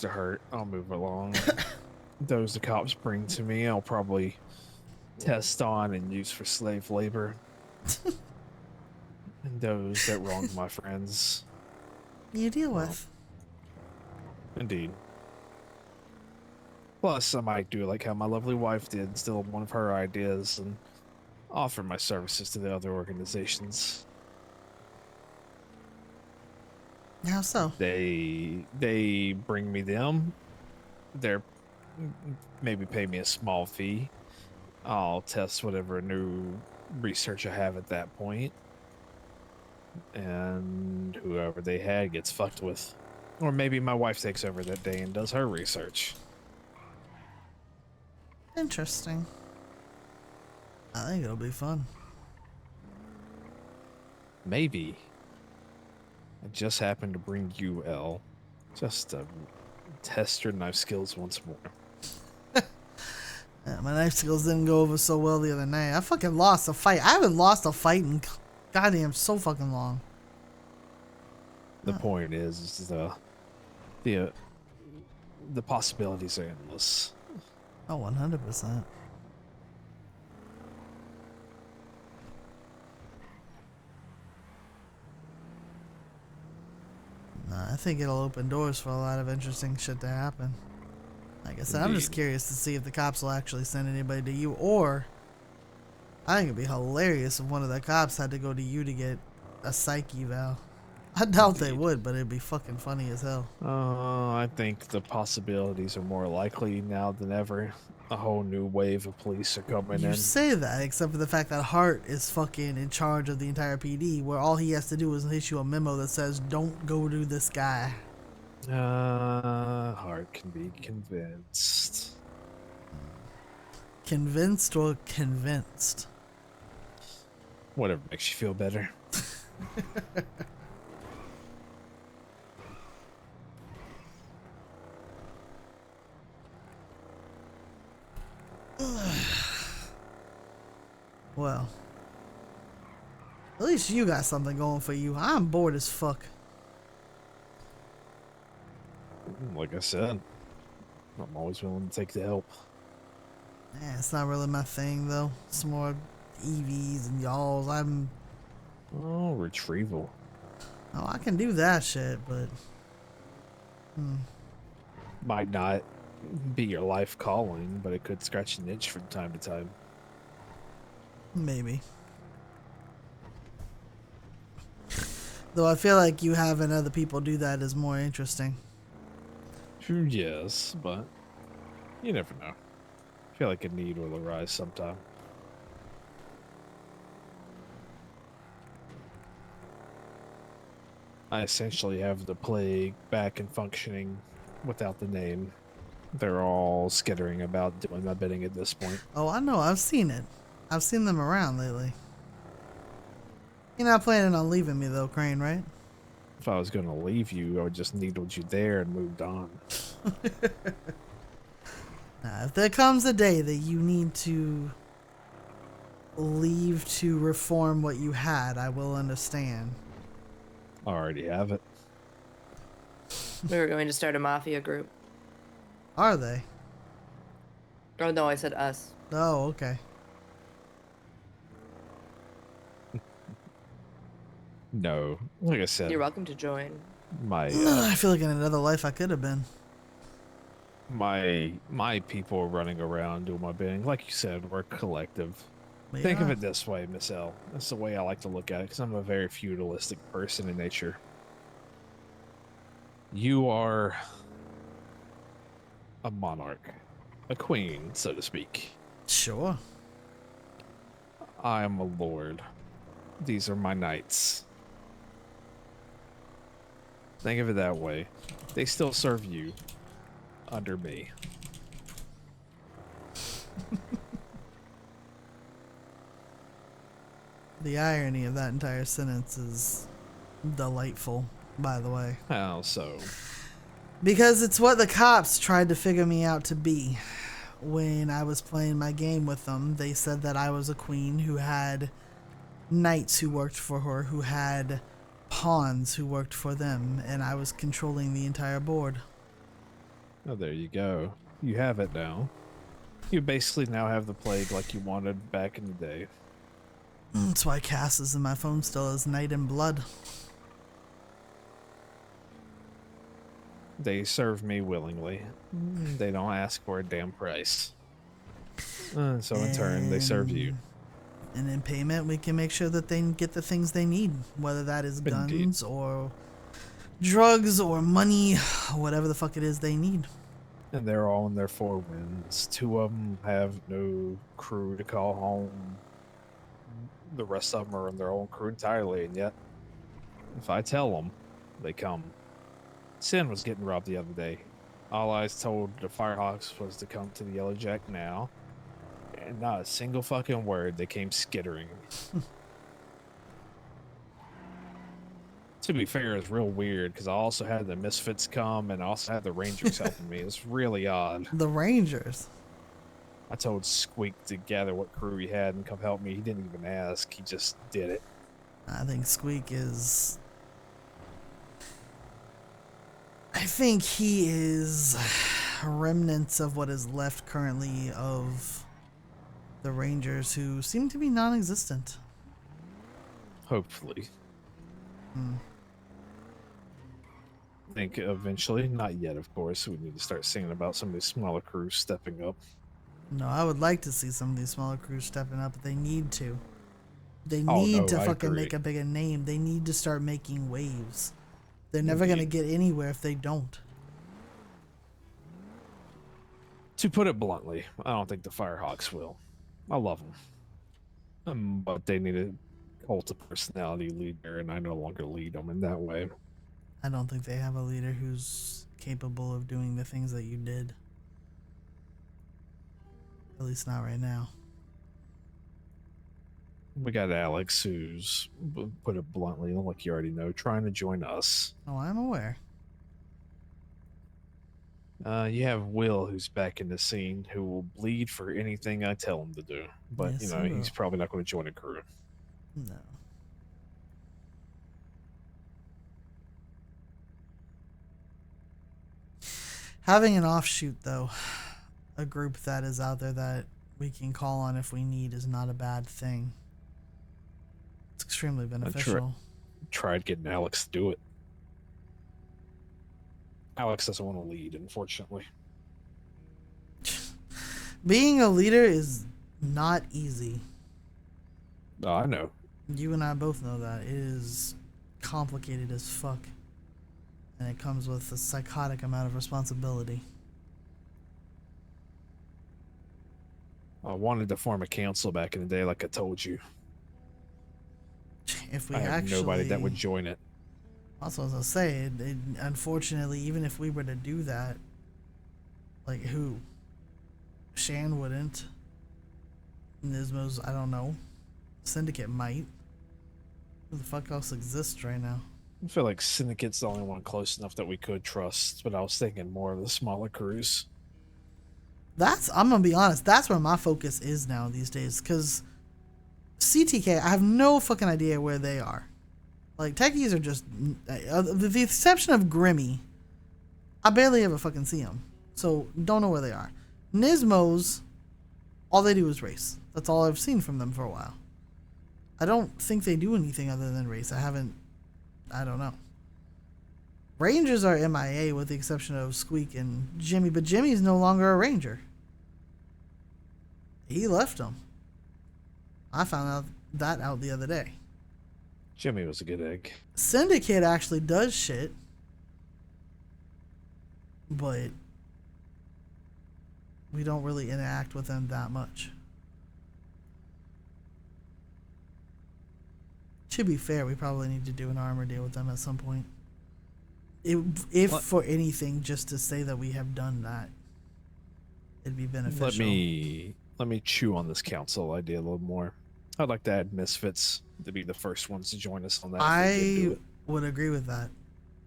to hurt, I'll move along. Those the cops bring to me, I'll probably test on and use for slave labor. And those that wrong my friends, You deal well, with. indeed. Plus, I might do like how my lovely wife did, steal one of her ideas and offer my services to the other organizations. How so? They bring me them. They're maybe pay me a small fee. I'll test whatever new research I have at that point, and whoever they had gets fucked with. Or maybe my wife takes over that day and does her research. Interesting. I think it'll be fun. Maybe. I just happened to bring you, L, just to test your knife skills once more. Yeah, my knife skills didn't go over so well the other night. I fucking lost a fight. I haven't lost a fight in goddamn so fucking long. The point is the possibilities are endless. Oh, 100%. Nah, I think it'll open doors for a lot of interesting shit to happen. Like I said, I'm just Indeed. curious to see if the cops will actually send anybody to you, or I think it'd be hilarious if one of the cops had to go to you to get a psych eval. I doubt they Indeed. would, but it'd be fucking funny as hell. I think the possibilities are more likely now than ever. A whole new wave of police are coming You in. say that, except for the fact that Hart is fucking in charge of the entire PD, where all he has to do is issue a memo that says, "Don't go to this guy." Hart can be convinced. Convinced or convinced? Whatever makes you feel better. Well, at least you got something going for you. I'm bored as fuck. Like I said, I'm always willing to take the help. It's not really my thing though. It's more EVs and y'alls. Oh, retrieval. I can do that shit, but Might not be your life calling, but it could scratch an itch from time to time. maybe. Though I feel like you having other people do that is more interesting. Yes, but you never know. I feel like a need will arise sometime. I essentially have the plague back and functioning without the name. They're all skittering about doing my bidding at this point. Oh, I know. I've seen it. I've seen them around lately. You're not planning on leaving me though, Crane, right? If I was going to leave you, I would just needled you there and moved on. Now, if there comes a day that you need to leave to reform what you had, I will understand. I already have it. We were going to start a mafia group. Are they? Oh no, I said us. Oh, okay. No, like I said, You're welcome to join. my I feel like in another life I could have been. my people are running around doing my bidding. Like you said, we're a collective. We Think of are. it this way, Miss L. That's the way I like to look at it, because I'm a very feudalistic person in nature. You are a monarch, a queen, so to speak. Sure. I am a lord. These are my knights. Think of it that way. They still serve you under me. The irony of that entire sentence is delightful, by the way. How so? Because it's what the cops tried to figure me out to be. When I was playing my game with them, they said that I was a queen who had knights who worked for her, who had pawns who worked for them, and I was controlling the entire board. Oh, there you go. You have it now. You basically now have the plague like you wanted back in the day. That's why Cass is in my phone still as Night in Blood. They serve me willingly. They don't ask for a damn price. So in turn, they serve you. And in payment, we can make sure that they get the things they need, whether that is guns Indeed. or drugs or money, whatever the fuck it is they need. And they're all in their 4 winds. 2 of them have no crew to call home. The rest of them are on their own crew entirely, and yet, if I tell them, they come. Sin was getting robbed the other day. All I was told the Firehawks was to come to the Yellow Jack now, and not a single fucking word. They came skittering. To be fair, it's real weird because I also had the Misfits come and I also had the Rangers helping me. It's really odd. The Rangers. I told Squeak to gather what crew he had and come help me. He didn't even ask. He just did it. I think Squeak is... I think he is remnants of what is left currently of the Rangers, who seem to be non-existent. Hopefully. I think eventually, not yet, of course. We need to start singing about some of these smaller crews stepping up. No, I would like to see some of these smaller crews stepping up, but they need to. They Oh, need no, to I fucking agree. make a bigger name. They need to start making waves. They're never going to Indeed. get anywhere if they don't. To put it bluntly, I don't think the Firehawks will. I love them. But they need a cult of personality leader, and I no longer lead them in that way. I don't think they have a leader who's capable of doing the things that you did. At least not right now. We got Alex, who's, put it bluntly, like you already know, trying to join us. Oh, I'm aware. You have Will, who's back in the scene, who will bleed for anything I tell him to do. But, Yes, you know, he he's will. probably not going to join a crew. No. Having an offshoot, though, a group that is out there that we can call on if we need, is not a bad thing. It's extremely beneficial. Tried getting Alex to do it. Alex doesn't want to lead, unfortunately. Being a leader is not easy. Oh, I know. You and I both know that. It is complicated as fuck. And it comes with a psychotic amount of responsibility. I wanted to form a council back in the day, like I told you. If we I have actually... nobody that would join it. Also, as I say, unfortunately, even if we were to do that, like who? Shan wouldn't. Nismo's, I don't know. Syndicate might. Who the fuck else exists right now? I feel like Syndicate's the only one close enough that we could trust, but I was thinking more of the smaller crews. I'm gonna be honest, that's where my focus is now these days, because CTK, I have no fucking idea where they are. Like, techies are just, with the exception of Grimmy, I barely ever fucking see them. So, don't know where they are. Nismos, all they do is race. That's all I've seen from them for a while. I don't think they do anything other than race. I don't know. Rangers are MIA with the exception of Squeak and Jimmy, but Jimmy's no longer a Ranger. He left them. I found out the other day. Jimmy was a good egg. Syndicate actually does shit, but we don't really interact with them that much. To be fair, we probably need to do an armor deal with them at some point. If for anything, just to say that we have done that, it'd be beneficial. Let me chew on this council idea a little more. I'd like to add Misfits to be the first ones to join us on that. I would agree with that.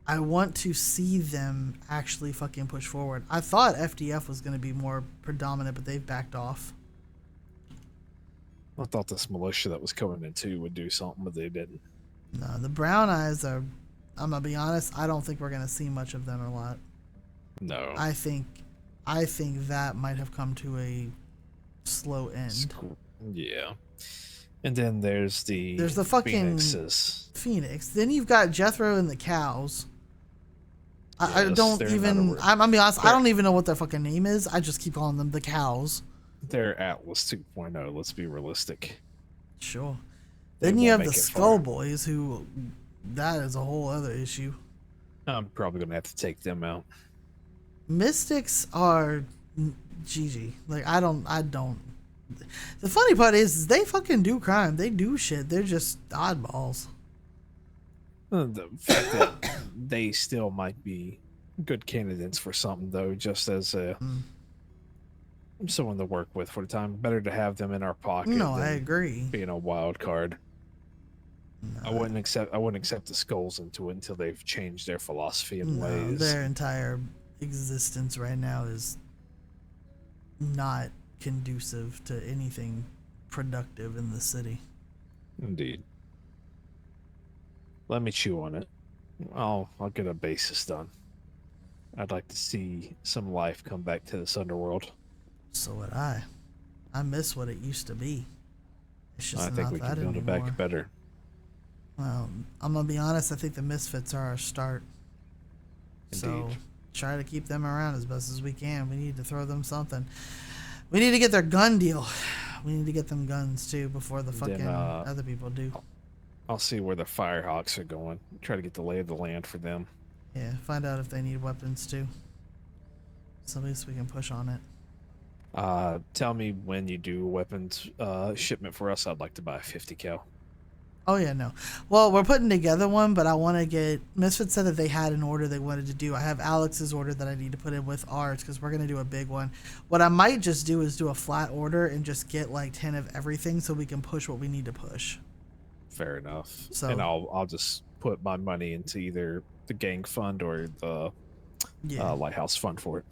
I want to see them actually fucking push forward. I thought FDF was going to be more predominant, but they've backed off. I thought this militia that was coming in too would do something, but they didn't. No, the Brown Eyes are... I'm going to be honest, I don't think we're going to see much of them a lot. No. I think that might have come to a slow end. Yeah. And then there's the fucking Phoenixes. Phoenix. Then you've got Jethro and the cows. I Yes, don't they're even. not a- I'm gonna be honest. I they're- don't even know what their fucking name is. I just keep calling them the cows. They're Atlas 2.0. Let's be realistic. Sure. They Then you won't have the make it Skull far. Boys, who that is a whole other issue. I'm probably gonna have to take them out. Mystics are GG. Like I don't. The funny part is they fucking do crime. They do shit. They're just oddballs. The fact that they still might be good candidates for something, though, just as someone to work with for the time. Better to have them in our pocket. No, I than agree. Being a wild card. No, I wouldn't accept the skulls into it until they've changed their philosophy and no, ways. their entire existence right now is not conducive to anything productive in the city. Indeed. Let me chew on it. I'll get a basis done. I'd like to see some life come back to this underworld. So would I. I miss what it used to be. It's just I not think we that can build it anymore. back better. Well, I'm gonna be honest. I think the Misfits are our start. So Indeed. try to keep them around as best as we can. We need to throw them something. We need to get their gun deal. We need to get them guns too before the Then, fucking other people do. I'll see where the Firehawks are going. Try to get the lay of the land for them. Yeah, find out if they need weapons too. So at least we can push on it. Tell me when you do weapons shipment for us. I'd like to buy a 50 cal. Oh yeah, no. Well, we're putting together one, but I want to get. Misfit said that they had an order they wanted to do. I have Alex's order that I need to put in with ours because we're gonna do a big one. What I might just do is do a flat order and just get like 10 of everything so we can push what we need to push. Fair enough. So- and I'll just put my money into either the gang fund or the Yeah, lighthouse fund for it.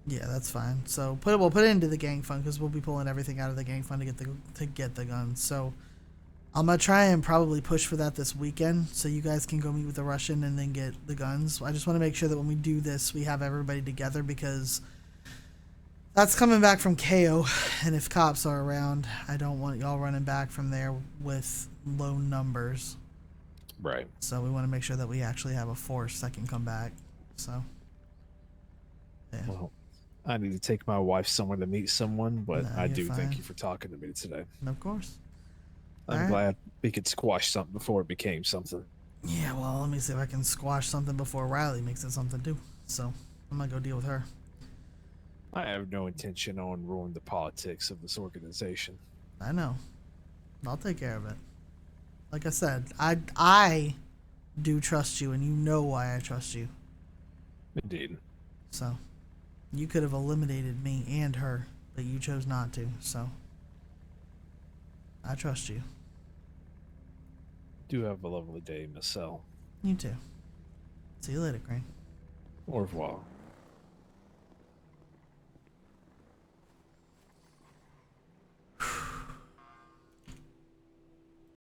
yeah, that's fine. So we'll put it into the gang fund because we'll be pulling everything out of the gang fund to get the guns. So I'm gonna try and probably push for that this weekend so you guys can go meet with the Russian and then get the guns. I just want to make sure that when we do this, we have everybody together because that's coming back from KO, and if cops are around, I don't want y'all running back from there with low numbers. Right. So we want to make sure that we actually have a force that can come back. So yeah. Well, I need to take my wife somewhere to meet someone, but No, I you're do fine. thank you for talking to me today. And of course. I'm Alright. glad we could squash something before it became something. Yeah, well, let me see if I can squash something before Riley makes it something too. So I'm gonna go deal with her. I have no intention on ruining the politics of this organization. I know. I'll take care of it. Like I said, I do trust you, and you know why I trust you. Indeed. So you could have eliminated me and her, but you chose not to. So I trust you. Do have a lovely day, Miss L. You too. See you later, Crane. Au revoir.